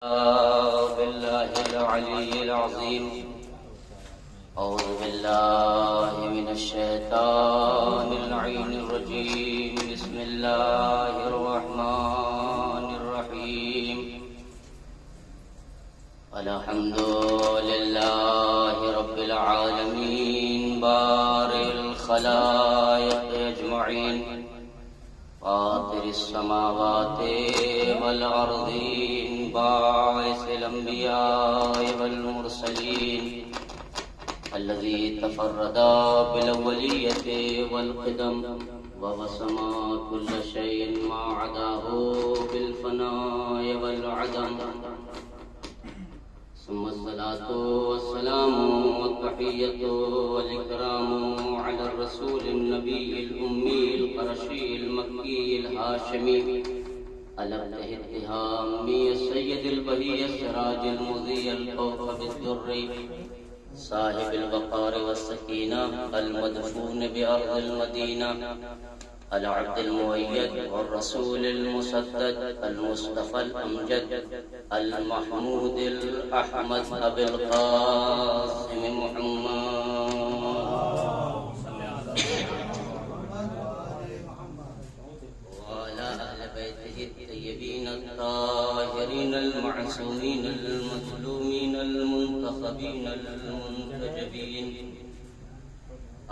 بالله العلي العظيم. أعوذ بالله من الشيطان اللعين الرجيم. بسم الله الرحمن الرحيم. الحمد لله رب العالمين بارئ الخلائق أجمعين فاطر السماوات والأرضين باعث الأنبياء والمرسلين الذي تفرد بالأولية والقدم ووسما كل شيء ما عداه بالفناء والعدم. ثم الصلاة والسلام والتحية والإكرام على الرسول النبي الأمي القرشي المكي الهاشمي الأبته التهامي السيد البهي السراج المضي الكوكب الدري صاحب الوقار والسكينة المدفون بأرض المدينة العبد المؤيد والرسول المسدد المصطفى الأمجد المحمود الأحمد أبي القاسم محمد وعلى أهل بيته الطيبين الطاهرين المعصومين المظلومين المنتخبين المنتجبين.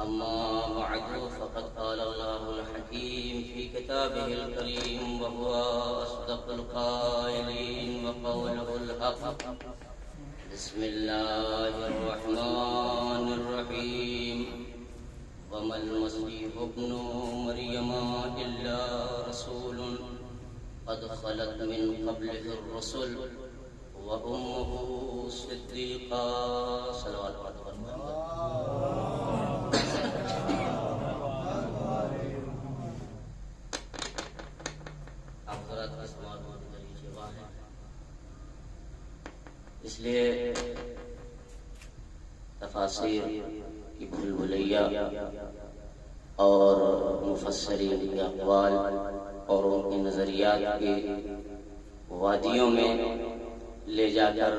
أما بعد فقد قال الله الحكيم في كتابه الكريم وهو أصدق القائلين وقوله الحق. بسم الله الرحمن الرحيم. وما المسيح ابن مريم إلا رسول قد خلت من قبله الرسل وأمه صديقة صلوات الله. اس لیے تفاسیر کی بھول بھلیا اور مفسرین کے اقوال اور ان کے نظریات کی وادیوں میں لے جا کر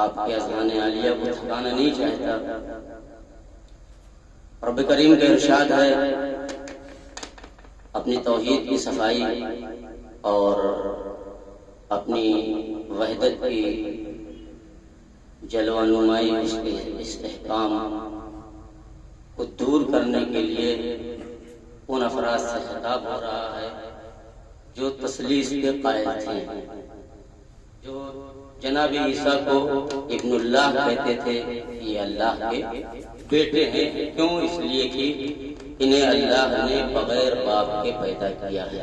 آپ کے اذہان عالیہ کو تھکانا نہیں چاہتا. رب کریم کا ارشاد ہے اپنی توحید کی صفائی اور اپنی وحدت کی جلوہ نمائی اس کے استحکام کو دور کرنے کے لیے ان افراد سے خطاب ہو رہا ہے جو تثلیث کے قائل تھے، جو جناب عیسیٰ کو ابن اللہ کہتے تھے. یہ اللہ کے بیٹے ہیں. کیوں؟ اس لیے کہ انہیں اللہ نے بغیر باپ کے پیدا کیا ہے.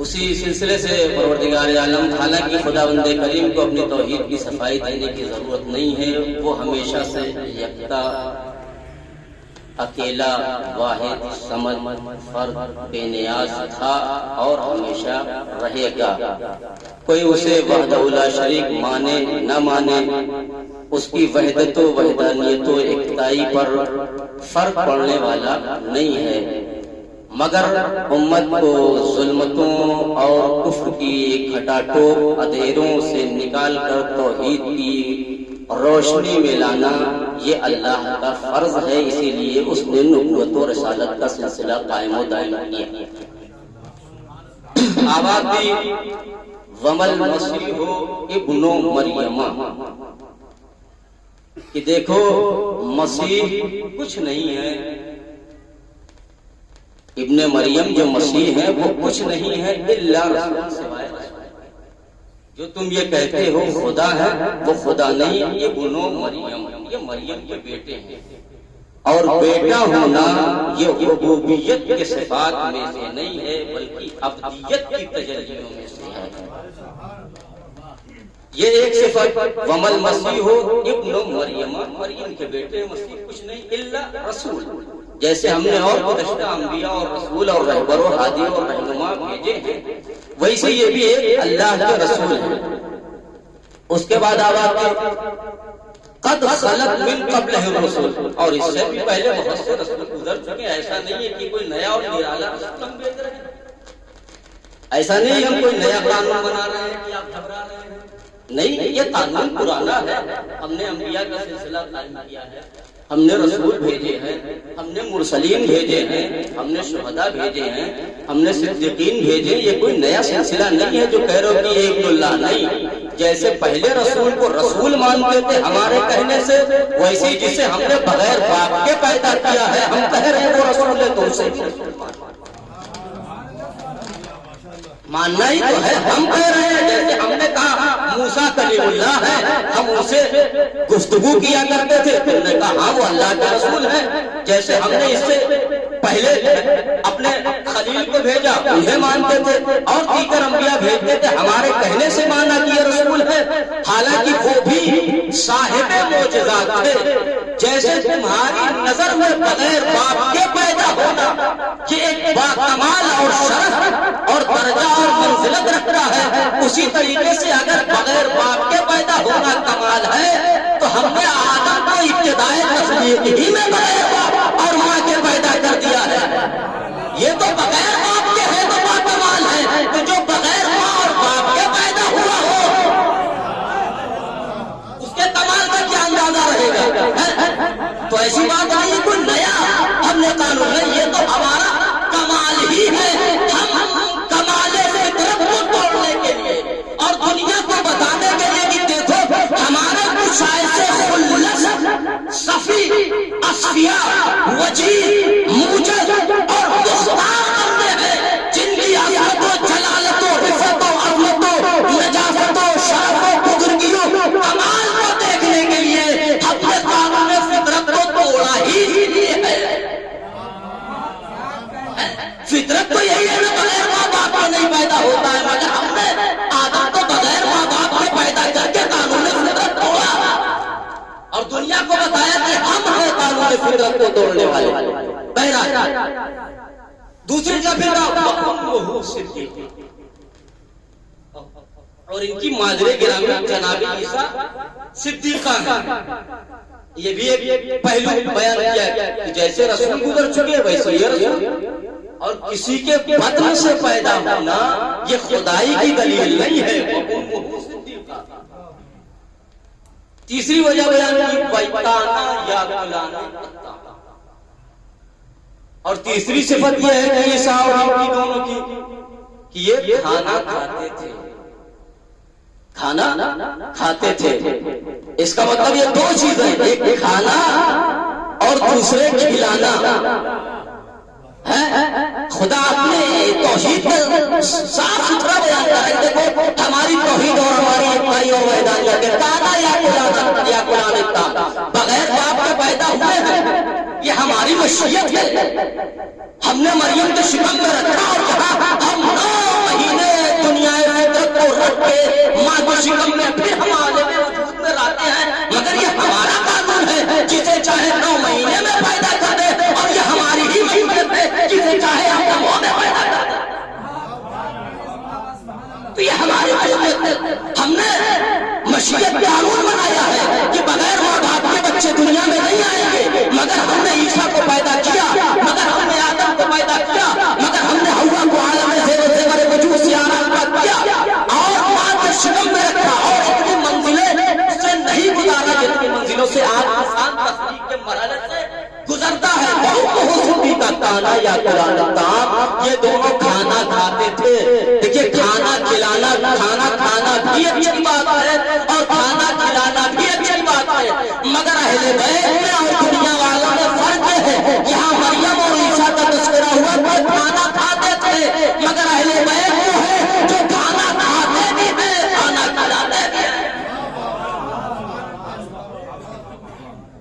اسی سلسلے سے پروردگار عالم حالانکہ خداوند کریم کو اپنی توحید کی صفائی دینے کی ضرورت نہیں ہے، وہ ہمیشہ سے یکتا، اکیلا، واحد، صمد، فرد، بے نیاز تھا اور ہمیشہ رہے گا. کوئی اسے وحدہ لا شریک مانے نہ مانے، اس کی وحدت و وحدانیت و اکتائی پر فرق پڑنے والا نہیں ہے، مگر امت کو ظلمتوں اور کفر کی کھٹاٹوپ اندھیروں سے نکال کر توحید کی روشنی میں لانا یہ اللہ کا فرض ہے. اسی لیے اس نے نبوت و رسالت کا سلسلہ قائم و دائم کیا. آواز دی ومل مسیح ابن مریم کہ دیکھو مسیح کچھ نہیں ہے. ابن مریم جو مسیح ہے وہ کچھ نہیں ہے الا رسول، سوائے جو تم یہ کہتے ہو خدا ہے وہ خدا نہیں. یہ ابن مریم، یہ مریم کے بیٹے ہیں. اور بیٹا ہونا یہ ربوبیت کے صفات میں سے نہیں ہے بلکہ عبدیت کی تجلیوں میں سے ہے. یہ ایک صفت ومل مسیح ابن مریم، مریم کے بیٹے. مسیح کچھ نہیں الا رسول. جیسے ہم نے اور گزشتہ انبیاء اور رسول اور رہبر و ہادی اور رہنما بھیجے ہیں، ویسے یہ بھی ایک اللہ کے رسول ہے. اس کے بعد آواز قد خلت من قبلہ الرسل، اور اس سے بھی پہلے بہت سے رسول گزر چکے. ایسا نہیں ہے کہ کوئی نیا اور نرالا رسول ہم بھیج رہے ہیں. ایسا نہیں ہم کوئی نیا قانون بنا رہے ہیں کہ آپ گھبرا رہے ہیں، نہیں، یہ قانون پرانا ہے. ہم نے انبیاء کا سلسلہ قائم کیا ہے، ہم نے رسول بھیجے ہیں، ہم نے مرسلین بھیجے ہیں، ہم نے شہداء بھیجے ہیں، ہم نے صدیقین بھیجے. یہ کوئی نیا سلسلہ نہیں ہے جو کہہ رہے ہو کہ یہ ابن اللہ. نہیں، جیسے پہلے رسول کو رسول مانتے تھے ہمارے کہنے سے، ویسے ہی جسے ہم نے بغیر باپ کے پیدا کیا ہے ہم کہہ رہے ہیں وہ رسول ہے، تو اسے ماننا ہی تو ہے. ہم کہہ رہے ہیں جیسے ہم نے کہا موسیٰ کلیم اللہ ہے، ہم اسے گفتگو کیا کرتے تھے، تو نے کہا ہاں وہ اللہ کا رسول ہے. جیسے ہم نے اس سے پہلے اپنے خلیل کو بھیجا انہیں مانتے تھے، اور دیگر انبیاء بھیجتے تھے ہمارے کہنے سے مانا کہ یہ رسول ہے، حالانکہ وہ بھی صاحب معجزات تھے. جیسے تمہاری نظر میں بغیر باپ کے پیدا ہونا یہ ایک باکمال اور شرف اور درجہ اور منزلت رکھتا ہے، اسی طریقے سے اگر بغیر باپ کے پیدا ہونا کمال ہے تو ہم نے آدم کو ابتدائی تخلیق ہی میں بغیر باپ اور ماں کے پیدا کر دیا ہے. یہ تو بغیر باپ کے ہے تو باکمال ہے، تو جو بغیر ماں اور باپ کے پیدا ہوا ہو اس کے کمال کا کیا اندازہ رہے گا؟ تو ایسی بات نہیں، کوئی نیا ہم نے قانون نہیں، یہ تو ہمارا کمال ہی ہے. ہم کمال فطرت کو توڑنے کے لیے اور دنیا کو بتانے کے لیے کہ دیکھو ہمارے کچھ ایسے خلص، صفی، اصفیاء، وجیہ، موجز اور مختار بندے ہیں جن کی عظمت و جلالت و عزت و عظمت و نجاست و شرف و بزرگیوں کمال کو دیکھنے کے لیے ہم نے قانون فطرت کو توڑا ہی لیے ہے. فطرت تو یہی ہے نا، بغیر ماں باپ کو نہیں پیدا ہوتا ہے، مگر ہم نے آدم کو بغیر ماں باپ کے پیدا کر کے قانون فطرت توڑا اور دنیا کو بتایا کہ ہم ہیں قانون فطرت کو توڑنے والے. بہرحال دوسری کا بیٹا صدیق اور ان کی مادر گرامی جناب عیسیٰ صدیقہ ہے. یہ بھی ایک پہلو بیان کیا ہے کہ جیسے رسول گزر چکے ویسے یہ رسول، اور کسی کے بطن سے پیدا ہونا یہ خدائی کی دلیل نہیں ہے. تیسری وجہ بیان کی بیتانا یا کلانا، اور تیسری صفت یہ ہے کہ عیسیٰ اور ان کی دونوں کی کہ یہ کھانا کھاتے تھے، کھانا کھاتے تھے. اس کا مطلب یہ دو چیزیں، ایک کھانا اور دوسرے کھلانا. خدا اپنے توحید صاف ستھرا بیان کر رہے ہیں. دیکھو ہماری توحید اور ہماری اپنائی اور میدان کے کانا یا کلانا یا کلانتا بغیر باپ کے پیدا ہوئے ہیں، یہ ہماری مشیت ہے. ہم نے مریم کے شکم میں رکھا اور کہا ہم 9 مہینے دنیا فطرت کو رکھ کے ماں کے شکم میں پھر ہم عالم وجود میں لاتے ہیں، مگر یہ ہمارا قانون ہے، جسے چاہے 9 مہینے میں پیدا کر دے، اور یہ ہماری ہی مشیت ہے جسے چاہے ہم لمحوں میں پیدا کر دیں. تو یہ ہماری مشیت ہے. ہم نے مشیت قانون بنایا ہے کہ بغیر ماں باپ کے بچے دنیا میں نہیں آئیں گے، مگر ہم نے عیسیٰ کو پیدا کیا، مگر ہم نے آدم کو پیدا کیا، مگر ہم نے حوا کو عالم زیور وجود سے آرام کیا اور ماں کے شکم میں رکھا اور اپنی منزلیں سے نہیں گزارا جن کی منزلوں سے آسان تصدیق کے مرحلے سے گزرتا ہے. بہت کا کانا یا کلانا، یہ دونوں کھانا کھاتے تھے. دیکھیے کھانا کھلانا، کھانا کھانا بھی اچھی بات ہے اور کھانا کھلانا بھی اچھی بات ہے، مگر اہل بیت میں اور دنیا والوں میں فرق ہے. یہاں مریم اور عیسیٰ کا تذکرہ ہوا تو کھانا کھاتے تھے، مگر اہل بیت وہ ہے جو کھانا کھاتے بھی ہیں کھانا کھلاتے بھی ہیں.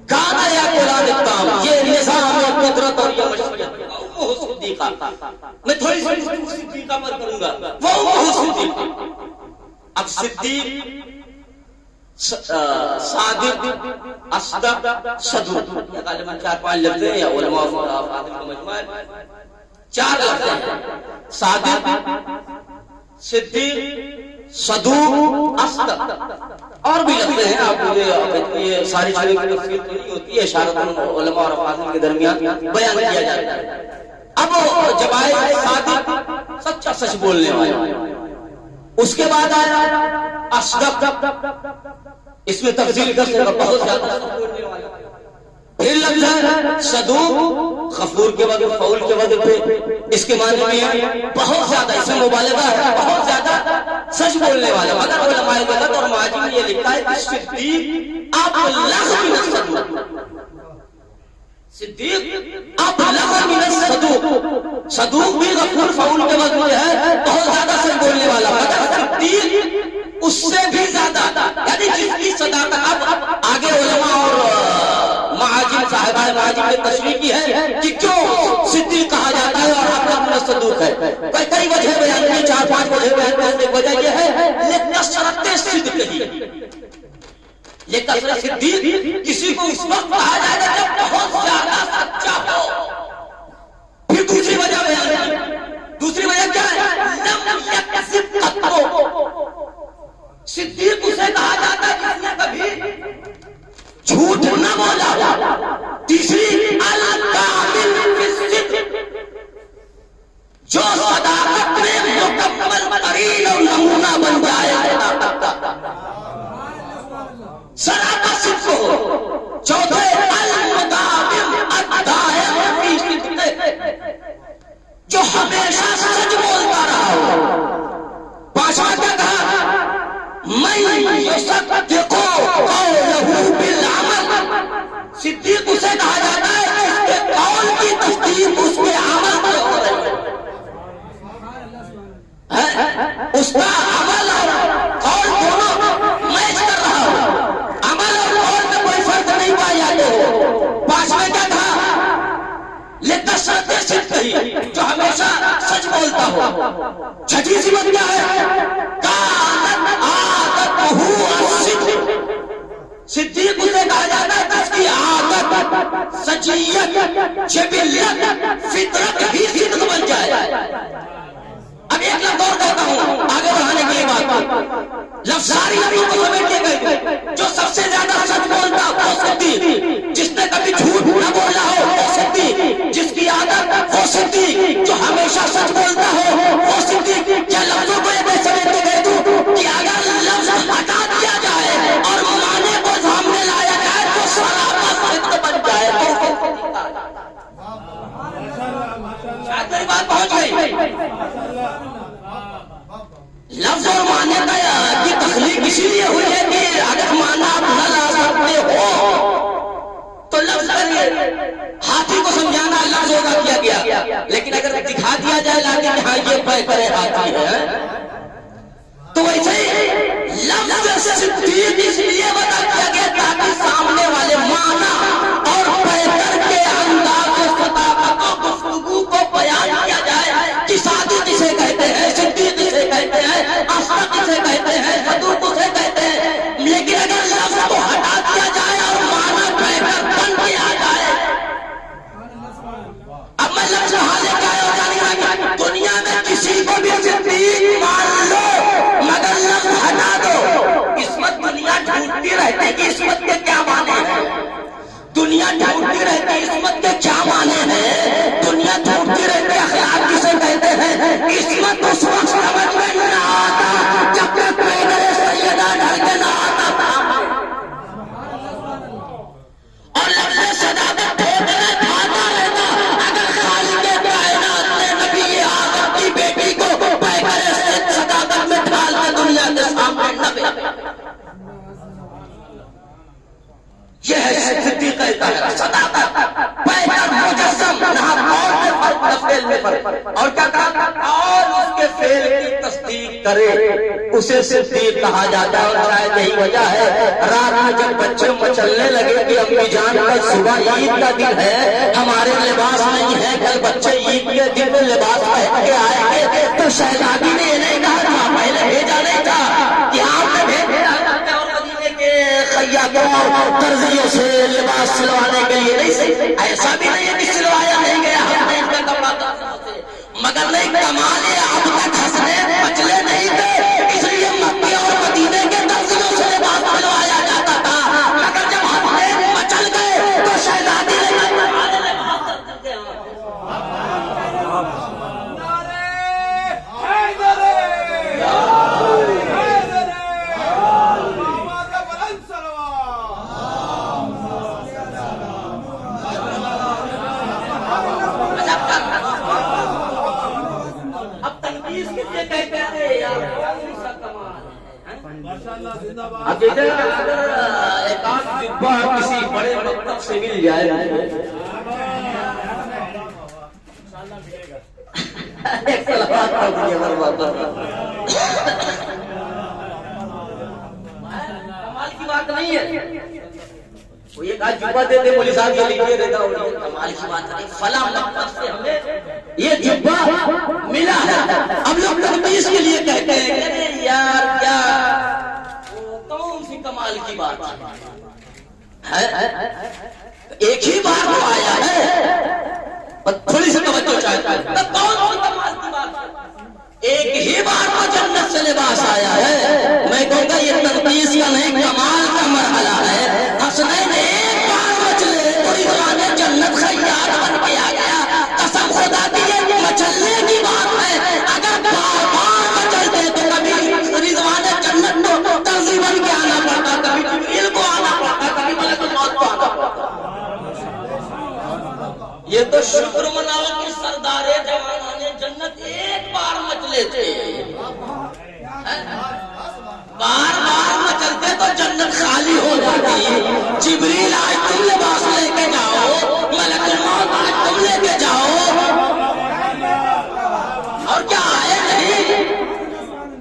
کانا یا کلانا یہ نظام قدرت اور یہ مشیت. صدیقہ میں تھوڑی سی صدیقہ پر کروں گا. وہ صدیقہ اب صدیق، صادق، اصدق، صدوق، یہ غالباً 4-5 لفظ ہیں یا علماء فاضل کا مجموعہ ہے. 4 لفظ ہیں: صادق، صدیق، صدوق، اصدق. اور بھی لفظ ہیں، آپ مجھے یہ ساری چیزیں کی تفصیل تو نہیں ہوتی ہے، اشارت علماء اور فاضل کے درمیان بیان کیا جاتا ہے. اب جب آئے صادق، سچا سچ بولنے والا. اس کے بعد آیا اصدق, اس میں تفصیل کرنے کا بہت زیادہ سچ بولنے والا. پھر لفظ ہے صدوق, غفور کے وقت فعول کے وقت پہ اس کے معنی میں ہے بہت زیادہ, اس میں مبالغہ ہے, بہت زیادہ سچ بولنے والا. مگر علماء لغت اور معاجم نے یہ لکھا ہے کہ صدیق ابلغ من الصدوق, صدیق ابلغ من الصدوق. صدوق بھی غفور فعول کے وقت میں ہے بہت زیادہ سچ بولنے والا, مگر صدیق اس سے بھی زیادہ, یعنی جس کی صداقت. اب آگے علماء اور معاجم صاحبان معاجم نے تشریح کی ہے کہ کیوں صدیق کہا جاتا ہے اور ابلغ من الصدوق ہے. کئی وجہ بیان کی, 4-5 وجہ بیان کی. ایک وجہ یہ ہے لکثرت صدق ہی, لکثرت صدیق کسی کو اس وقت کہا جائے گا جب بہت زیادہ سچا ہو. پھر دوسری وجہ بیان کی, دوسری وجہ کیا ہے لم یکذب قط, صدیق اسے کہا جاتا ہے جس نے کبھی جھوٹ نہ بولا. تیسری الکامل فی الصدق, جو صداقت میں مکمل ترین اور نمونہ بن جائے صداقت صدق ہو. چوتھے المداوم الدائم فی صدق, جو ہمیشہ سچ بولتا رہا ہو. پانچواں کیا کہا من یصدق قولہ بالعمل, صدیق اسے کہا جاتا ہے اس کے قول کی تصدیق اس کے عمل پر ہو رہی ہے. اس کا عمل اور قول دونوں میچ کر رہا ہو, عمل اور قول میں کوئی فرق نہیں پایا جاتے ہو. پانچویں کیا تھا لکثرت صدق ہی, جو ہمیشہ سچ بولتا ہو. چھٹی صفت کیا ہے کانت عادتہ الصدق, صدیق اسے کہا جاتا ہے جس کی عادت, سجیت, جبلیت, فطرت ہی صدق بن جائے. اب ایک لفظ اور کہتا ہوں آگے بڑھانے کے لیے بات. لفظ ساری لفظوں کو سمیٹ کے گئے, جو سب سے زیادہ سچ بولتا وہ صدیق, جس نے کبھی جھوٹ نہ بولا ہو وہ صدیق, جس کی عادت وہ صدیق, جو ہمیشہ سچ بولتا ہو وہ صدیق. کیا لفظوں کو ایک سمیٹ کے گئے تو کہ اگر لفظ ہٹا دیا جائے اور معنی کو سامنے لایا جائے تو صداقت صدق بن جائے. شاید میری بات پہنچ گئی. لفظ اور معنی کی تخلیق اسی لیے ہوئی ہے کہ اگر معنی آپ نہ لا سکتے ہو تو لفظ کریے. ہاتھی کو سمجھانا لفظ ہوگا کیا گیا, لیکن اگر دکھا دیا جائے لا کے ہاں یہ پے کرے ہاتھی ہے, تو ویسے ہی لفظ صدیق اس لیے بتا دیا گیا تاکہ سامنے والے معنی اور پے کر کے انداز صداقت و گفتگو کو بیان کیا جائے کہ صادق اسے کہتے ہیں, صدیق اسے کہتے ہیں, اصدق اسے کہتے ہیں, صدوق اسے کہتے ہیں. لیکن اگر لفظ کو ہٹا دیا جائے اور معنی پے کر بن کے آ جائے. اب میں لفظ حالے کا ہے اور جانے گا دنیا میں کسی کو بھی صدیق مان لو مگر لفظ ہٹا دو. عصمت دنیا ڈھونڈتی رہتی کہ عصمت کے کیا معنی ہیں, دنیا ڈھونڈتی رہتی عصمت کے کیا معنی ہیں, دنیا ڈھونڈتی رہتی اخلاق کسے کہتے ہیں. عصمت اس وقت سمجھ میں نہ آتا جب تک پیغمبر سیدہ ڈھل کے نہ آتا تھا, اور لفظ صداقت پھینکنے کھاتا رہتا. اگر خالق کائنات نے نبی آدم کی بیٹی کو پیغمبر صداقت میں ڈھال کے دنیا کے سامنے نہ بھیجا. یہ ہے صدیق کہتا ہے صداقت پیغمبر مجسم نہ قول میں فرق نہ فعل میں فرق. اور کیا کہا اور اس کے فعل کی تصدیق کرے اسے صدیق کہا جاتا ہے. اور شاید یہی وجہ ہے رات میں جب بچے مچلنے لگے کہ امی جان کل صبح عید کا دن ہے, ہمارے لباس نہیں ہے, کل بچے عید کے دن میں لباس پہن کے آئیں گے, تو شہزادی نے یہ نہیں کہا تھا, پہلے بھیجا نہیں تھا کہ آپ نے بھیجا خیاطوں درزیوں سے لباس سلوانے کے لیے نہیں. ایسا بھی نہیں ہے کہ سلوایا نہیں گیا, ہم نے ان کا کپڑا درزیوں سے, مگر نہیں کمال ہے اب تک ہنسنے بچلے نہیں تھے, اس لیے مکے اور مدینے کے درزیوں سے لباس سلوایا جاتا تھا. مگر جب ہنسنے مچل گئے تو شہزادی نے کہا اب جیسے اگر ایک آدھ جبہ کسی بڑے مکتب سے مل جائے ایک صلوات پڑھ دیجیے کمال کی بات نہیں ہے. وہ یہ کہا جبہ دیتے مولوی صاحب یہ لکھے دیتا ہوں کمال کی بات ہے فلاں مکتب سے ہمیں یہ جبہ ملا ہے. اب لوگ تنقید کے لیے کہتے ہیں کہ یار کیا کون سی کمال کی بات ہے, ایک ہی بار وہ آیا ہے تھوڑی سی توجہ چاہتا ہے کون سی کمال کی بات ہے. ایک ہی بار وہ جنت سے لباس آیا ہے. میں کہوں گا یہ تنقید کا نہیں کمال کا مرحلہ ہے. حسنین ایک بار مچلے پوری زمانے جنت خیار بن کے آ گیا. قسم خدا کی یہ مچلنے کی بات ہے. اگر بار بار مچلتے تو کبھی پوری زمانے جنت کو تنظیم بن کے آنا پڑتا, کبھی جبریل کو آنا پڑتا, کبھی ملک الموت کو آنا پڑتا. یہ تو شکر مناؤ کہ سردار جوانان جنت ایک بار مچلے تھے. بار بار مچلتے تو جنت خالی ہو جاتی. جبریل آج تم لباس لے کے جاؤ, ملک الموت آج تم لے کے جاؤ, اور کیا آئے نہیں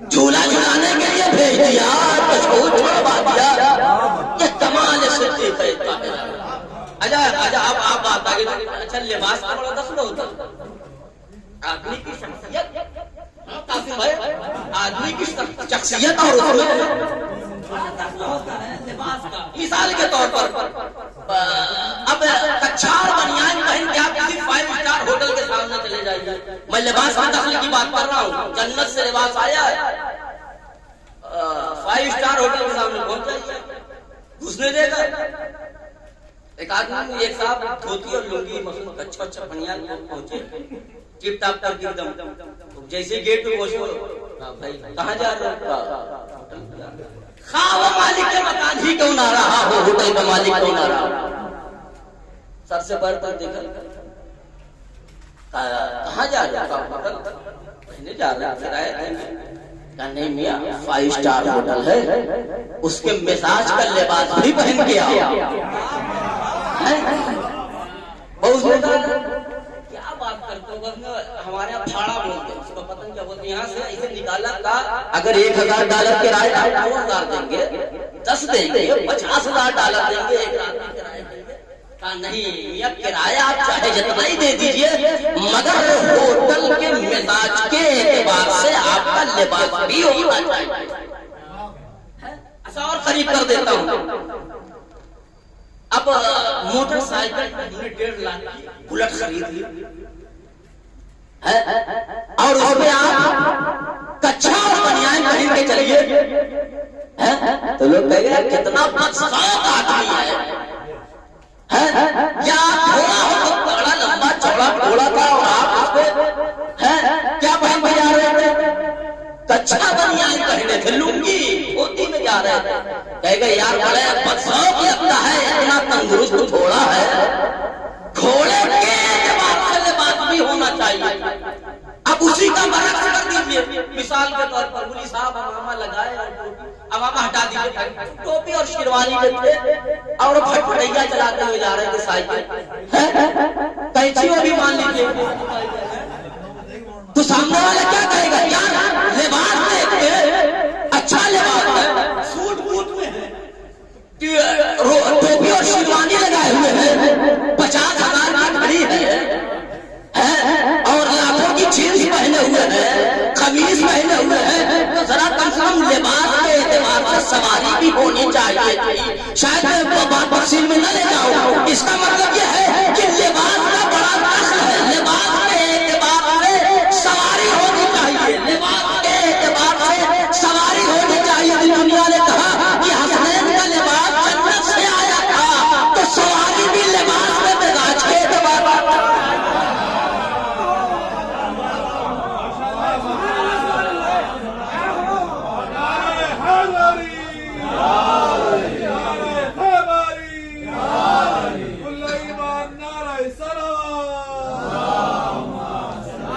جھولا جھولانے کے لیے بھیج دیا تو چھوڑوا دیا. یہ کمال صدیق ہے. اچھا آپ بات آگے. اچھا لباس کا بڑا دخل ہوتا آدمی کی شخصیت, قاسم بھائی آدمی کی شخصیت اور اس میں دخل ہوتا ہے لباس کا. مثال کے طور پر اب کچھار بنیان پہن کے آپ کسی 5 اسٹار ہوٹل کے سامنے چلے جائیے. میں لباس کی دخل کی بات کر رہا ہوں. جنت سے لباس آیا ہے 5 اسٹار ہوٹل کے سامنے پہنچ جائیے, گھسنے دے گا. ایک آدمی ایک صاحب دھوتی اور لنگی مخصوص اچھا بنیان پہنچے ٹپ ٹاپ کر کے ایک دم جیسے گیٹ پہ پہنچے بھائی کہاں جا رہے ہو. خواہ وہ مالک کے مکان ہی کیوں نہ رہا ہو, ہوٹل کا مالک کیوں نہ رہا, سر سے بڑھ کر دیکھا کہاں جا رہے ہو. ہوٹل کہنے جا رہے ہیں کرایہ دینے. نہیں میاں 5 اسٹار ہوٹل ہے, اس کے مزاج کا لباس بھی پہن کے آؤ. کیا بات کرتے ہو, ہمارے یہاں پھاڑا بولتے ہیں, اس کو پتہ نہیں کیا بولتے. یہاں سے اسے نکالا تھا اگر $1000 کرایہ 2000 دیں گے, 10 دیں گے, $50,000 دیں گے, ایک رات کا کرایہ دیں گے. کہا نہیں یہ کرایہ آپ چاہے جتنا ہی دے دیجئے مگر ہوٹل کے مزاج کے اعتبار سے آپ کا لباس بھی ہونا چاہیے. ایسا اور قریب کر دیتا ہوں. اب موٹر سائیکل 1.5 لاکھ کی بلٹ خرید لی اور اس میں آپ کچھا اور بنیان خرید کے چلیے تو لوگ کہیں گے کتنا بدسخاق آدمی ہے. یا گھوڑا ہو تو بڑا لمبا چوڑا گھوڑا تھا اور آپ اس پہ کیا پہن کے جا رہے تھے, کچھا بنیان پہنے تھے, لنگی دھوتی میں جا رہے تھے. کہے گا یار بڑے بدسخاق لگتا ہے, اتنا تندرست گھوڑا ہے. گھوڑے کے اعتبار سے لباس بھی ہونا چاہیے. اب اسی کا برعکس کر دیجیے. مثال کے طور پر مولوی صاحب امامہ لگائے, امامہ ہٹا دیجیے, ٹوپی اور شیروانی میں تھے اور پھٹپھٹیا چلاتے ہوئے جا رہے تھے سائیکل. کینچی وہ بھی مان لیجیے تو سامنے والا کیا کہے گا, یار لباس دیکھ کے اچھا لباس ہے, سوٹ بوٹ میں ہے, ٹوپی اور شیروانی لگائے ہوئے ہیں, 50,000 کی گھڑی ہے اور لاکھوں کی جینس پہنے ہوئے ہیں, قمیض پہنے ہوئے ہیں, تو ذرا کم سے کم لباس کے اعتبار سے سواری بھی ہونی چاہیے تھی. شاید میں بات تفصیل میں نہ لے جاؤں. اس کا مطلب یہ ہے کہ لباس کا بڑا دخل ہے. لباس کے اعتبار سے سواری ہونی چاہیے, لباس کے اعتبار سے سواری ہونی چاہیے. دنیا نے کہا کہ حسنین کا لباس جنت سے آیا تھا تو سواری بھی لباس کے مزاج کے اعتبار سے.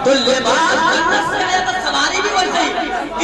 تو لباس سواری بھی ویسے ہی.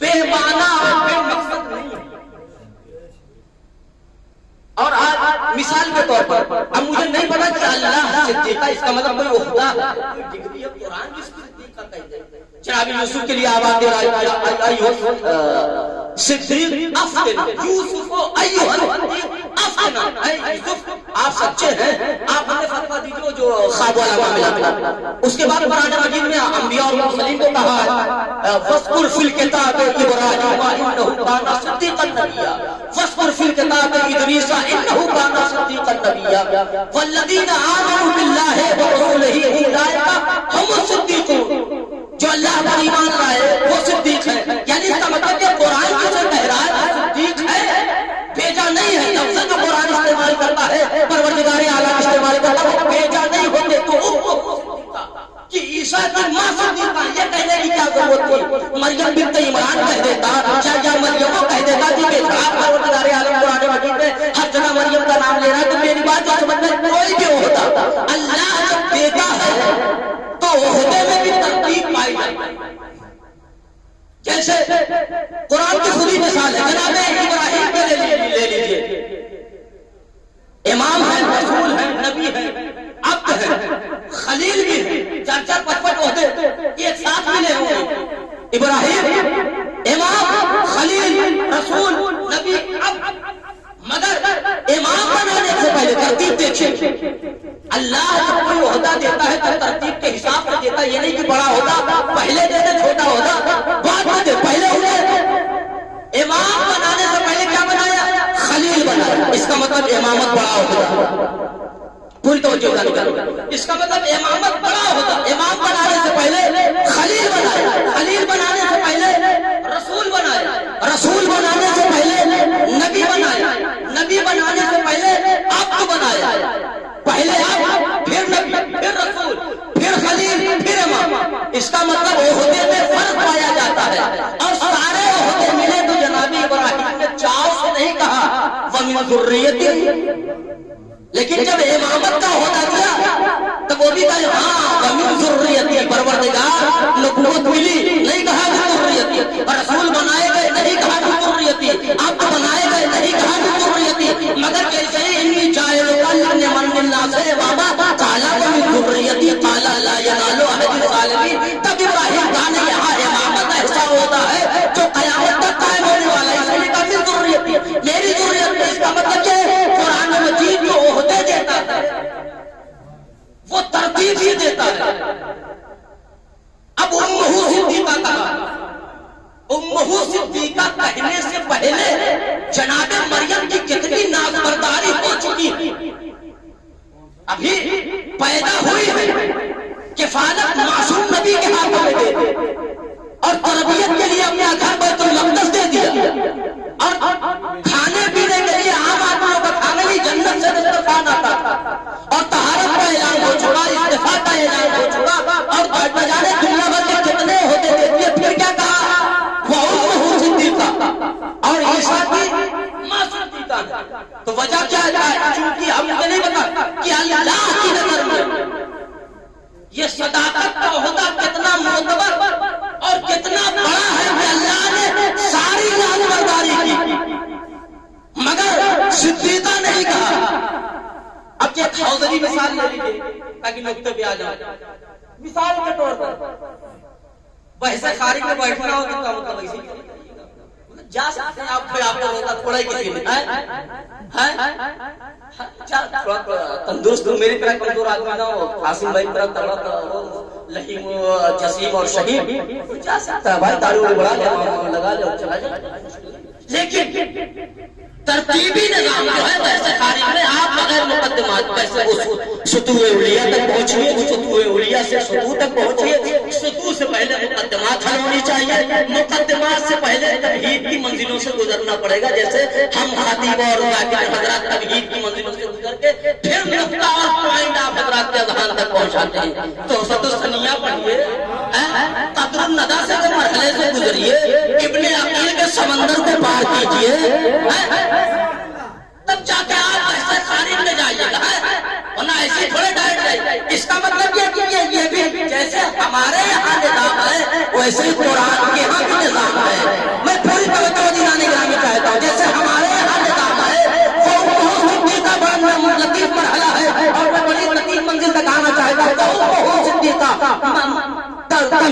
بے معنی اور بے مقصد نہیں ہے. اور آج مثال کے طور پر اب مجھے نہیں پتا کہ اللہ صدیقہ اس کا مطلب کوئی عہدہ کوئی ڈگری ہے قرآن جس کو صدیقہ کہتے ہیں. جناب یوسف کے لیے آواز دے رہا ہے صدیق افتنا یوسف ایھا الصدیق افتنا. اے یوسف آپ سچے ہیں, آپ ہمیں فتویٰ دیجیے جو خواب والا معاملہ. اس کے بعد قرآن مجید میں انبیاء اور مرسلین کو کہا ہے فاذکر فی الکتاب ابراہیم انہ کان صدیقا نبیا, فاذکر فی الکتاب ادریس انہ کان صدیقا نبیا, والذین آمنوا باللہ ورسولہ اولئک هم الصدیقون. جو اللہ پر ایمان لائے وہ صدیق ہے. یعنی اس کا مطلب کہ قرآن جسے کہہ رہا ہے صدیق ہے, بھیجا نہیں ہے. لفظ جو قرآن استعمال کرتا ہے پروردگار اعلیٰ استعمال کرتا ہے وہ بھیجا نہیں ہوتے تو کہ عیسیٰ کی ماں صدیقہ یہ کہنے کی کیا ضرورت تھی. مریم بنت عمران کہہ دیتا یا مریم کہہ دیتا جی کہ پروردگار اعلیٰ قرآن مجید میں ہر جگہ مریم کا نام لے رہا ہے تو میری بات جو سمجھ میں کوئی بھی ہوتا. اللہ جب دیتا ہے تو عہدے میں بھی ترتیب پائی جاتی ہے. جیسے قرآن کی خودی مثال ہے جناب ابراہیم کے لے لیجیے, امام ہے, رسول ہے, نبی ہے, عبد ہے, خلیل بھی ہے, 4-4 5-5 عہدے ایک ساتھ ملے ہوئے. ابراہیم امام, خلیل, رسول, نبی, عبد. مگر امام بنانے سے پہلے ترتیب دیکھیں. اللہ جب کوئی عہدہ دیتا ہے تو ترتیب کے حساب سے دیتا ہے. یہ نہیں کہ بڑا عہدہ پہلے دے دے, چھوٹا عہدہ بعد میں دے. پہلے عہدہ امام بنانے سے پہلے کیا بنایا؟ خلیل بنایا. اس کا مطلب امامت بڑا عہدہ. پوری توجہ کرو. اس کا مطلب امامت بڑا عہدہ. امام بنانے سے پہلے خلیل بنایا, خلیل بنانے سے پہلے رسول بنایا, رسول بنانے سے پہلے نبی بنایا, نبی بنانے سے پہلے عبد بنایا. پہلے عبد, پھر نبی, پھر رسول, پھر خلیل, پھر امام. اس کا مطلب عہدے میں فرق پایا جاتا ہے. اور سارے عہدے ملے تو جناب ابراہیم نے چاؤ سے نہیں کہا وَمِن ذُرِّيَّتِي, لیکن جب امامت کا عہدہ دیا تو وہ بھی کہا ہاں وَمِن ذُرِّيَّتِي, پروردگار نبوت ملی, نہیں کہا وَمِن ذُرِّيَّتِي. رسول بنائے گئے, نہیں کہا وَمِن ذُرِّيَّتِي. عبد بنائے گئے, نہیں کہا وَمِن ذُرِّيَّتِي. مگر کیسے انی جاعلُکَ لِمَنِ النَّاسِ اماما قَالَ وَمِن ذُرِّيَّتِي قَالَ لَا يَنَالُ عَهْدِ الظَّالِمِينَ. تب ابراہیم کہا نہیں, یہاں امامت ایسا ہوتا ہے جو قیامت تک قائم ہونے والا ہے. اس لیے کہا وَمِن ذُرِّيَّتِي, میری ذریت میں. اس کا مطلب یہ قرآن مجید جو عہدے دیتا ہے وہ ترتیب ہی دیتا ہے. اب امہ صدیقہ کہا, امہ صدیقہ کہنے سے پہلے جناب مریم کی کتنی نافرمانی ہو چکی. ابھی پیدا ہوئی ہے, کفالت معصوم نبی کے ہاتھوں میں دے دی, اور تربیت کے لیے اپنا گھر بیت المقدس دے دیا, اور کھانے پینے کے لیے عام آدمیوں کا کھانے بھی جنت سے دسترخوان آتا تھا, اور طہارت کا اعلان ہو چکا, استفاء کا اعلان ہو چکا, اور بجانے دنیا بھر کے کتنے ہوتے دیتے. پھر کیا کہا وَأُمُّهُ صِدِّيقَةٌ, اور عیسیٰ کی ماں صدیقہ. تو وجہ کیا ہے؟ چونکہ ہم یہ نہیں بتا کہ اللہ کی نظر میں یہ صداقت کا عہدہ کتنا معتبر اور کتنا بڑا ہے کہ اللہ نے ساری نافرمانی کی مگر صدیقہ نہیں کہا. اب یہ خوضری مثال لے لیجیے تاکہ نقطے پہ آ جائے. مثال کے طور پر بحث خارج میں بیٹھنا ہو تو کیا مطلب ایسی جا سکتے ہیں آپ. پھر آپ کا ہوتا تھوڑا ہی کسی میں تندرست میری طرح کمزور آدمی نہ ہو, قاسم بھائی طرح تگڑا ہو, لحیم جسیم اور شہید جا سکتا ہے بھائی. تاڑی بڑھا لے, لگا لے اور چلا جائے. لیکن ترتیبی نظام جو ہے ویسے خارج میں آپ بغیر مقدمات ویسے سطوح اولیاء تک پہنچیے, سطوح اولیاء سے سطوح تک پہنچیے. سطوح سے پہلے مقدمات حل ہونی چاہیے, مقدمات سے پہلے تمہید کی منزلوں سے گزرنا پڑے گا. جیسے ہم خطیب اور ذاکر حضرات تمہید کی منزلوں سے گزر کے پھر نقطہ اور پوائنٹ آپ حضرات کے اذہان تک پہنچاتے ہیں. تو سطح الثنیہ پڑھیے, قطر الندى سے مرحلے سے گزریے, ابن عقیل کے سمندر کو پار کیجیے, تب جا کے آپ ایسے خارج میں جائیے گا, ورنہ ایسے تھوڑے ڈائٹ جائیے. اس کا مطلب یہ کہ یہ بھی جیسے ہمارے یہاں نظام ہے ویسے قرآن کے یہاں بھی نظام ہے.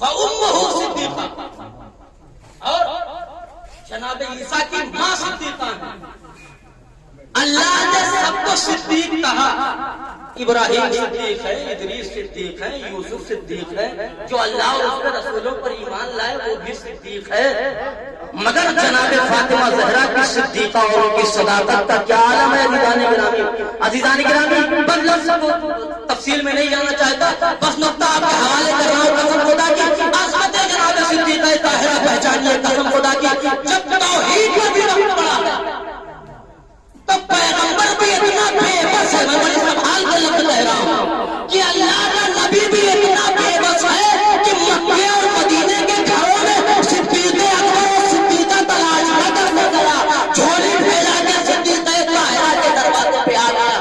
فأمه صدیقہ، اور جناب عیسیٰ کی ماں صدیقہ ہے۔ اللہ نے سب کو صدیق کہا، ابراہیم صدیق ہے، ادریس صدیق ہے، یوسف صدیق ہے، جو اللہ اور اس کے رسولوں پر ایمان لائے وہ بھی صدیق ہے، مگر جناب فاطمہ زہرا کی صدیقہ اور ان کی صداقت کا کیا عالم ہے عزیزان گرامی۔ بس لفظ تفصیل میں نہیں جانا چاہتا، بس نقطہ آپ کے حوالے کر رہا ہوں۔ قسم خدا کی عظمت جناب صدیقہ طاہرہ پہچانیے، قسم خدا کی جب توحید کا بھی وقت پڑا ہے تو پیغمبر بھی اتنا بے بس ہے، میں بڑی سنبھال کے لفظ کہہ رہا ہوں کہ اللہ کا نبی بھی اتنا بے بس ہے کہ مکے اور مدینے کے گھروں میں صدیق اکبر اور صدیقہ تلاش نہ کرنے گیا، جھولی پھیلا کے صدیقہ طاہرہ کے دروازے پہ آ گیا۔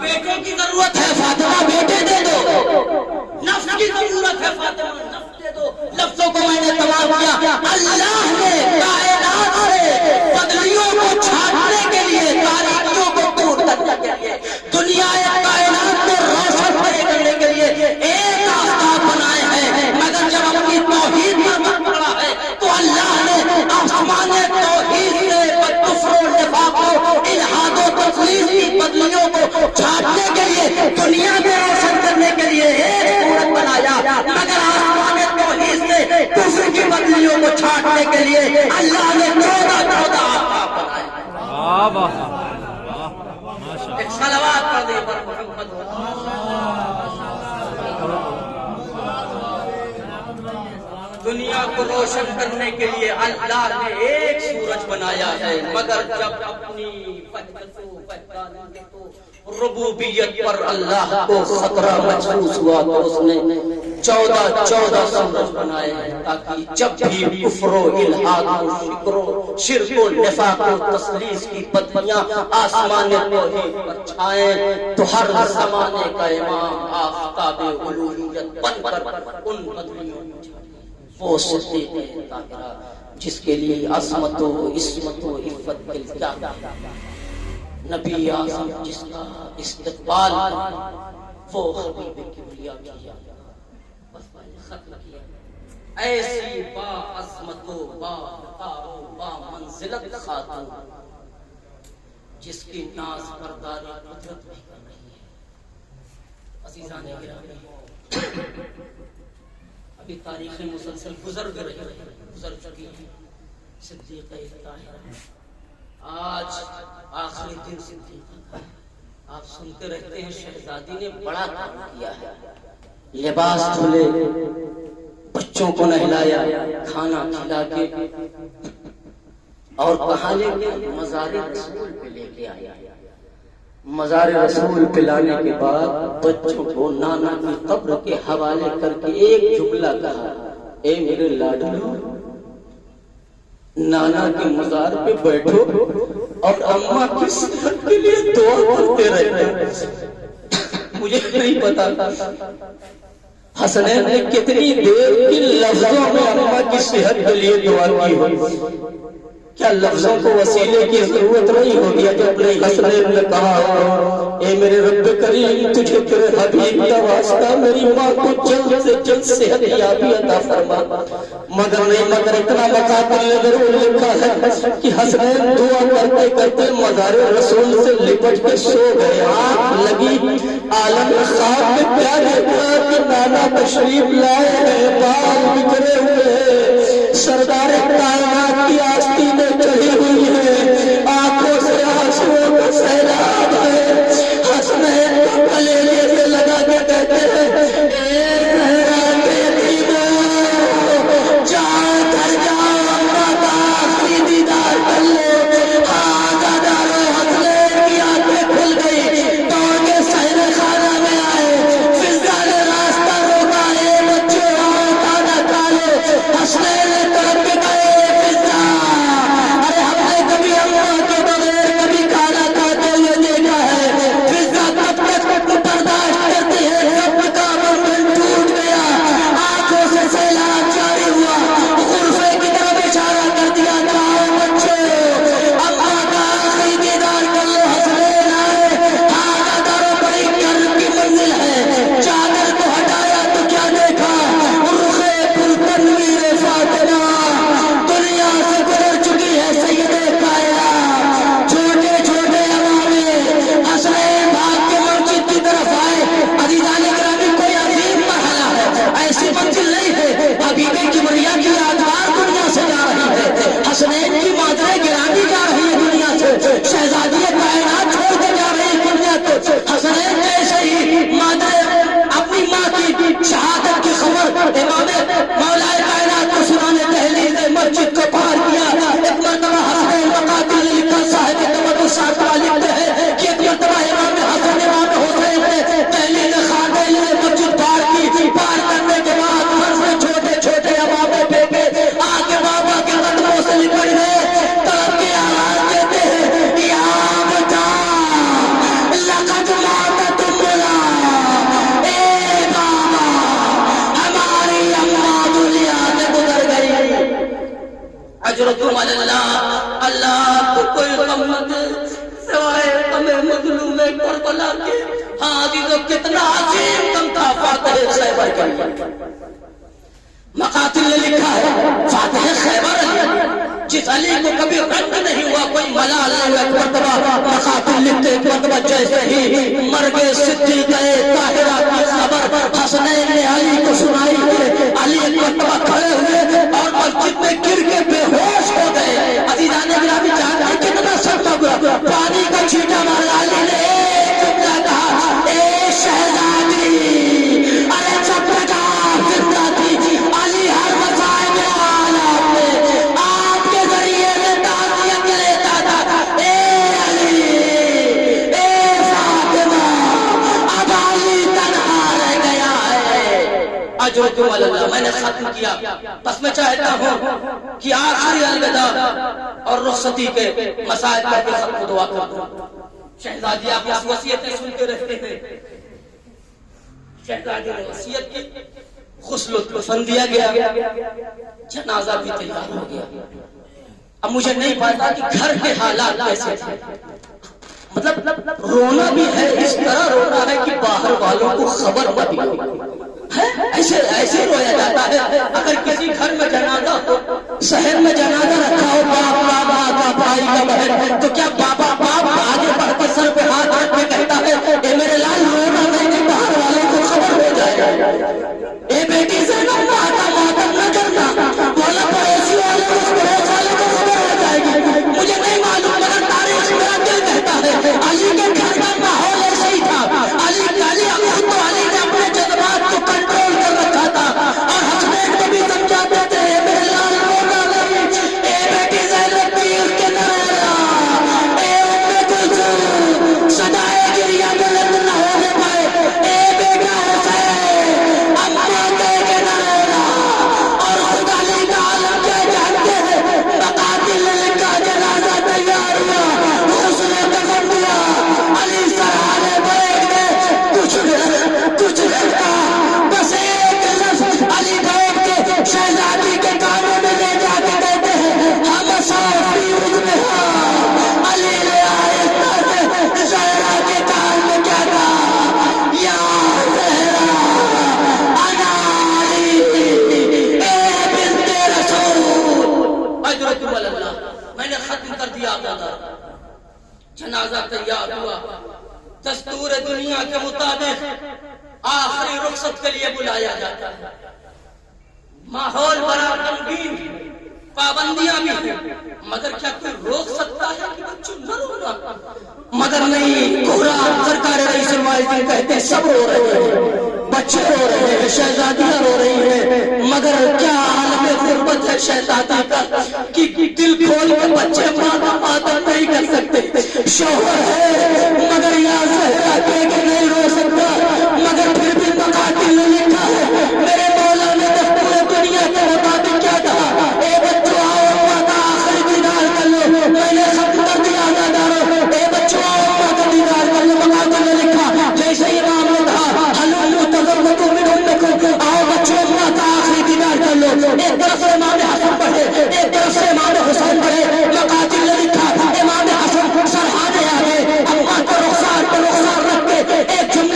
بیٹے کی ضرورت ہے فاطمہ، بیٹے دے دو، نفس کی ضرورت ہے فاطمہ، نفس دے دو۔ لفظوں کو میں نے تمام کیا، اللہ نے کائنات سے بدلیوں کو چھاٹنے کے لیے، تاریکیوں کو دور کرنے کے لیے، دنیا کائنات کو روشن کرنے کے لیے ایک آفتاب بنائے ہیں، مگر جب اپنی توحید پر وقت پڑا ہے تو اللہ نے آسمان توحید سے کفر و نفاق و الحاد و تفلیس کی بدلیوں کو چھاٹنے کے لیے، دنیا میں روشن کرنے کے لیے ایک صورت بنایا، مگر آسمان توحید سے کفر کی بدلیوں کو چھاٹنے کے لیے اللہ نے 14 آفتاب بنائے۔ ایک صلوات پڑھ دے پر محمد۔ دنیا کو روشن کرنے کے لیے اللہ نے ایک سورج بنایا ہے، مگر جب اپنی ربوبیت پر اللہ کو خطرہ محسوس ہوا تو اس نے 14 سورج بنائے ہیں، تاکہ جب بھی کفر و الحاد و شرک و نفاق و تثلیث کی بدلیاں آسمان توحید پر چھائیں تو ہر زمانے کا امام آفتاب الوہیت بن کر ان بدلیوں کو چھائے۔ وہ صدیق طاہرہ جس کے لیے عصمت و عصمت و عفت کے کیا نبی اعظم جس کا استقبال وہ حبیب کبریا کیا، بس میں نے ختم کیا۔ ایسی با عظمت و با وقار و با منزلت خاتون جس کی ناز برداری قدرت بھی کر رہی ہے۔ عزیزان گرامی، ابھی تاریخ مسلسل گزر چکی ہے۔ صدیقہ طاہرہ آج آخری دن صدیقہ کا، آپ سنتے رہتے ہیں شہزادی نے بڑا کام کیا ہے، لباس دھلے، بچوں کو نہلایا، کھانا کھلا کے، اور کہاں لے کے مزار رسول پہ لے کے آیا۔ مزار رسول پہ لانے کے بعد بچوں کو نانا کی قبر کے حوالے کر کے ایک جملہ کہا، اے میرے لاڈلو، نانا کے مزار پہ بیٹھو اور اماں کی صحت کے لیے دعا کرتے رہتے۔ مجھے نہیں پتا حسنین نے کتنی دیر کی لفظوں میں اماں کی صحت کے لیے دعا کی ہوئی، کیا لفظوں کو وسیلے کی ضرورت نہیں ہوگی؟ جب حسنین نے کہا، اے میرے رب کریم، تجھے تیرے حبیب کا واسطہ میری ماں کو جلد سے جلد صحت یابی عطا فرما، مگر اتنا مقابل نے ضرور لکھا ہے کہ حسنین دعا کرتے کرتے مزار رسول سے لپٹ کے سو گئے۔ آنکھ لگی عالم خواب میں کیا دیکھا کہ نانا تشریف لائے ہیں، بال بکھرے ہوئے ہیں، سردار کائنات کی آستینیں چڑھی ہوئی ہے، آنکھوں سے آنسوؤں کا سیلاب ہے۔ حسنین کو کلیلے سے لگا کے کہتے ہیں، اے زہرا بیٹی ماں، جہاں گھر جاؤ اپنا آخری دیدار کر لو۔ ہاں دادارو، حسنین کی آنکھیں کھل گئی، دوڑ کے صحن خانہ میں آئے، فضا نے راستہ روکا، اے بچوں آؤ کھانا کھا لو۔ اجرکم علی اللہ، اللہ کو کوئی غم نہ دے سوائے ہمیں مظلوم کربلا کے۔ ہاں عزیزو کتنا عظیم کم تھا فاتح خیبر کا۔ مقاتل نے لکھا ہے فاتح خیبر علی، جس علی کو کبھی رنگ نہیں ہوا کوئی ملال نہیں۔ ایک مرتبہ مقاتل لکھتے ایک مرتبہ جیسے ہی مرگ صدیقہ طاہرہ کی خبر حسنین نے علی کو سنائی ہے، علی ایک مرتبہ کھڑے ہوئے اور مسجد میں گر کے بے ہوش ہو گئے۔ عزیزان گرامی جانتے ہیں کتنا سخت ہوا، پانی کا چھینٹا مارا علی نے ایک جملہ کہا، اے شہزادی، ارے جب تک آپ زندہ تھی علی ہر مسائل میں عالم میں آپ کے ذریعے میں تعزیت لیتا تھا۔ اے علی، اے فاطمہ، اب علی تنہا رہ گیا ہے۔ اجرکم علی اللہ، میں نے ختم کیا، بس میں چاہتا ہوں کہ آخری الوداع اور رخصتی کے مسائل کا بھی ختم دعا کر دوں۔ شہزادی آپ اس وصیتیں سنتے رہتے ہیں، شہزادی نے وصیت کی، غسل و کفن دیا گیا، جنازہ بھی تیار ہو گیا۔ اب مجھے نہیں پتا کہ گھر کے حالات کیسے تھے، مطلب رونا بھی ہے، اس طرح رونا ہے کہ باہر والوں کو خبر نہ بھی ایسے رویا جاتا ہے۔ اگر کسی گھر میں جنازہ ہو، شہر میں جنازہ رکھا ہو، باپ کا ماں کا بھائی کا بہن، تو کیا بابا باپ آگے بڑھ کے سر پہ ہاتھ رکھ کے کہتا ہے اے میرے لال رونا نہیں کہ باہر والوں کو خبر ہو جائے، اے بیٹی زینب ماتا ماتم نہ کرنا، مولا پڑوسی والے کو پڑوس والے کو خبر ہو جائے گی۔ مجھے نہیں معلوم مگر تاریخ میرا دل کہتا ہے علی کے گھر کا ماحول ایسا ہی تھا۔ علی تو علی نے اپنے جذبات کو کنٹرول کر رکھا تھا اور حسنین کو بھی سمجھاتے تھے اے میرے لال رونا نہیں، اے بیٹی زینب پیر کے نہ رہنا، اے ام کلثوم صدائے گریہ بلند نہ ہونے پائے، اے بیٹا حسین اماں کہہ کے نہ رہنا۔ اور خود علی کا عالم کیا جانتے ہیں، مقاتل نے لکھا جنازہ تیار ہوا، غسل کفن ہوا، علی سرحانے بیٹھ گئے، کچھ لڑکا بس ایک لفظ علی بیٹھ کے شہزادی کے کانوں میں لے جا کے کہتے ہیں ہم صافی اذنہا۔ علی نے آہستہ سے زہرا کے کان میں کیا کہا، یا زہرا انا علی اے بنت رسول۔ اجرکم علی اللہ، میں نے ختم کر دیا آقا، جنازہ تیار ہوا، دستور دنیا کے مطابق آخری رخصت کے لیے بلایا جاتا ہے، ماحول بڑا غمگین، پابندیاں بھی ہیں، مگر کیا کوئی روک سکتا ہے کہ بچوں نہ رونا؟ مگر نہیں، قرآن سرکار رئیس المعزین کہتے سب رو رہے ہیں، بچے رو رہے ہیں، شہزادیاں رو رہی ہیں، مگر کیا عالم غربت ہے شہزادی کا کہ دل کھول کے بچے ماتم نہیں کر سکتے، شوہر ہے مگر یا زہرا کہہ کے نہیں رو سکتا، مگر پھر بھی مقاتل نے لکھا ہے میرے مولا نے دستور دنیا کے مطابق کیا کہا، اے بچوں آؤ اماں کا آخری دیدار کر لو، میں نے ختم کر دیا آزادارو، اے بچوں آؤ اماں کا دیدار کر لو۔ مقاتل نے لکھا جیسے امام نے کہا حلو تزوجوا من امکم، آؤ بچوں اماں کا آخری دیدار کر لو۔ ایک طرف سے امام حسن پڑھے، ایک طرف سے امام حسین پڑھے، مقاتل نے لکھا امام حسن سرحانے آ گئے، اماں کو رخسار رکھ کے ایک جملہ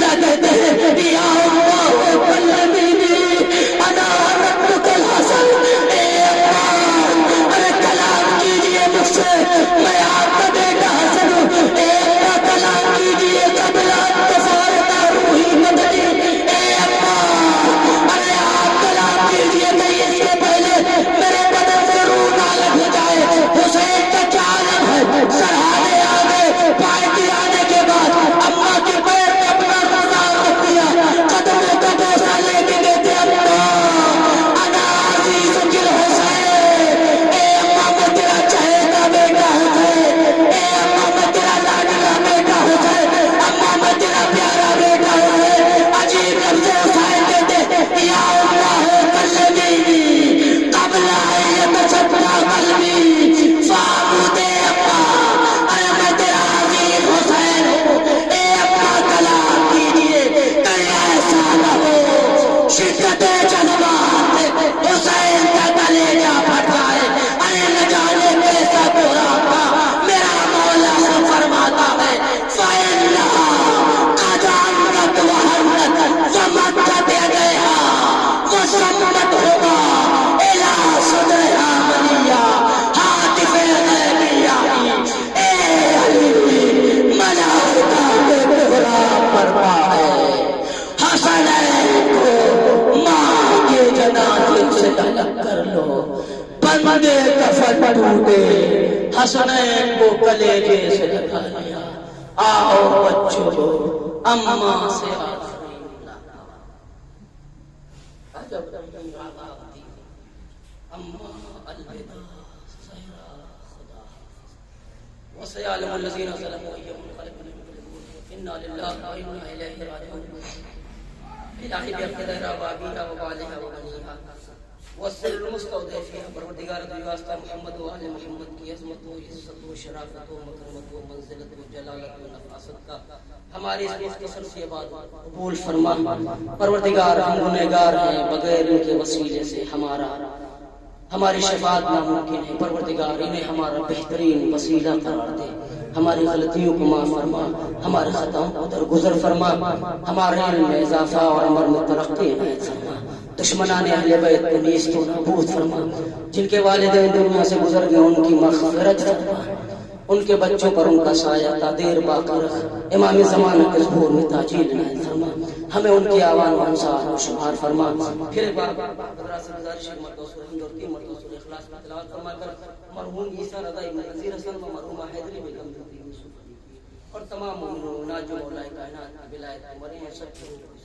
ٹوٹے حسنین کو کلیجے سے لگا لیا آؤ بچوں اماں سے آخری ملاقات اماں الوداع زہرا خدا وسيعلم الذين ظلموا أي منقلب ينقلبون إنا لله وإنا إليه راجعون الہی بقدر آبادیہ و بالہا و بنیہا والسر المستودع فیہا پروردگار دی واسطہ محمد و آل محمد کی عظمت و عزت و شرافت و مکرمت و منزلت و جلالت و نفاست کا ہماری اس مختصر سی عبادت قبول فرما پروردگار ہم گنہگار ہیں بغیر ان کے وسیلے سے ہماری شفاعت ناممکن ہے پروردگار انہیں ہمارا بہترین وسیلہ قرار دے ہماری غلطیوں کو معاف فرما ہمارے خطاؤں کو درگزر فرما ہمارے علم میں اضافہ اور عمر میں ترقی عنایت فرما دشمنان اہل بیت کو نیست و نابود فرما جن کے والدین دنیا سے گزر گئے ان کی مغفرت فرما ان کے بچوں پر ان کا سایہ تا دیر باقی رکھ امام زمانہ کے ظہور میں تاجیل عنایت فرما ہمیں ان کی آوان و انصار و شمار فرما پھر ایک بار حضرات سے گزارش ہے مرتبہ سورہ حمد اور 3 مرتبہ سورہ اخلاص میں تلاوت فرما کر مرحوم عیسیٰ رضا ابن نذیر حسن و مرحومہ حیدری بیگم اور تمام مومنوں جو مولا کائنات کی ولایت مرے ہیں سب